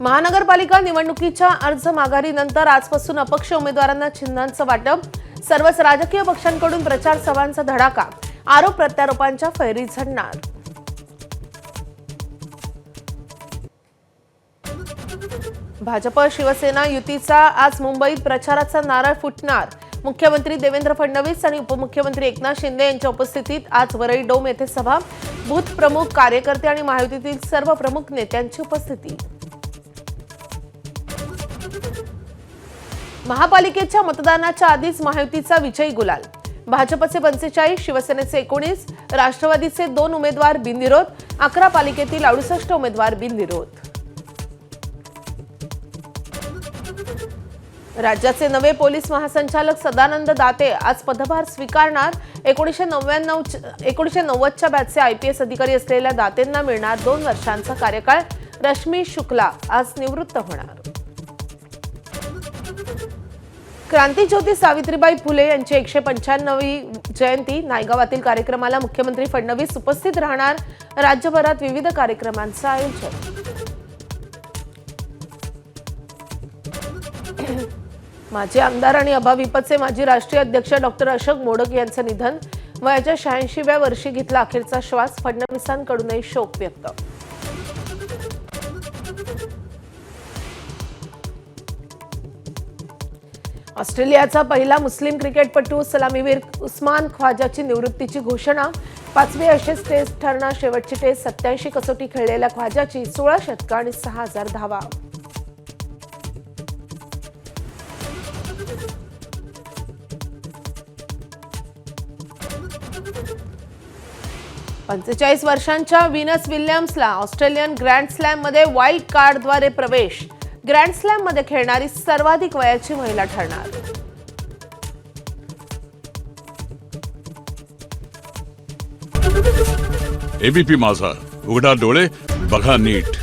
महानगरपालिका निवडणुकीच्या अर्ज माघारीनंतर आजपासून अपक्ष उमेदवारांना चिन्हांचं वाटप, सर्वच राजकीय पक्षांकडून प्रचार सभांचा धडाका, आरोप प्रत्यारोपांच्या फैरी झडणार। भाजप शिवसेना युतीचा आज मुंबईत प्रचाराचा नारळ फुटणार। मुख्यमंत्री देवेंद्र फडणवीस आणि उपमुख्यमंत्री एकनाथ शिंदे यांच्या उपस्थितीत आज वरळी डोम येथे सभा, बूथ प्रमुख, कार्यकर्ते आणि महायुतीतील सर्व प्रमुख नेत्यांची उपस्थिती। महापालिकेच्या मतदानाच्या आधीच महायुतीचा विजयी गुलाल, भाजपचे 45, शिवसेनेचे 19, राष्ट्रवादीचे 2 उमेदवार बिनविरोध, 11 पालिकेतील 68 उमेदवार बिनविरोध। राज्याचे नवे पोलीस महासंचालक सदानंद दाते आज पदभार स्वीकारणार। 1990च्या बॅचचे आयपीएस अधिकारी असलेल्या दातेंना मिळणार 2 वर्षांचा कार्यकाळ। रश्मी शुक्ला आज निवृत्त होणार। क्रांतीज्योती सावित्रीबाई फुले यांची 195वी जयंती, नायगावातील कार्यक्रमाला मुख्यमंत्री फडणवीस उपस्थित राहणार। राज्यभरात विविध कार्यक्रमांचं आयोजन। माजी आमदार आणि अभाविपचे माजी राष्ट्रीय अध्यक्ष डॉक्टर अशोक मोडक यांचं निधन, वयाच्या 86व्या वर्षी घेतला अखेरचा श्वास, फडणवीसांकडूनही शोक व्यक्त। ऑस्ट्रेलियाचा पहिला मुस्लिम क्रिकेटपटू सलामीवीर उस्मान ख्वाजाची निवृत्तीची घोषणा। 5वी ॲशेस टेस्ट ठरणार शेवटची टेस्ट। 87 कसोटी खेळलेल्या ख्वाजाची 16 शतकं आणि 6000 धावा। पंचेचाळीस वर्षांच्या व्हीनस विल्यम्सला ऑस्ट्रेलियन ग्रँड स्लॅममध्ये वाईल्ड कार्डद्वारे प्रवेश। ग्रँड स्लॅममध्ये खेळणारी सर्वाधिक वयाची महिला ठरणार। एबीपी माझा, उघडा डोळे बघा नीट।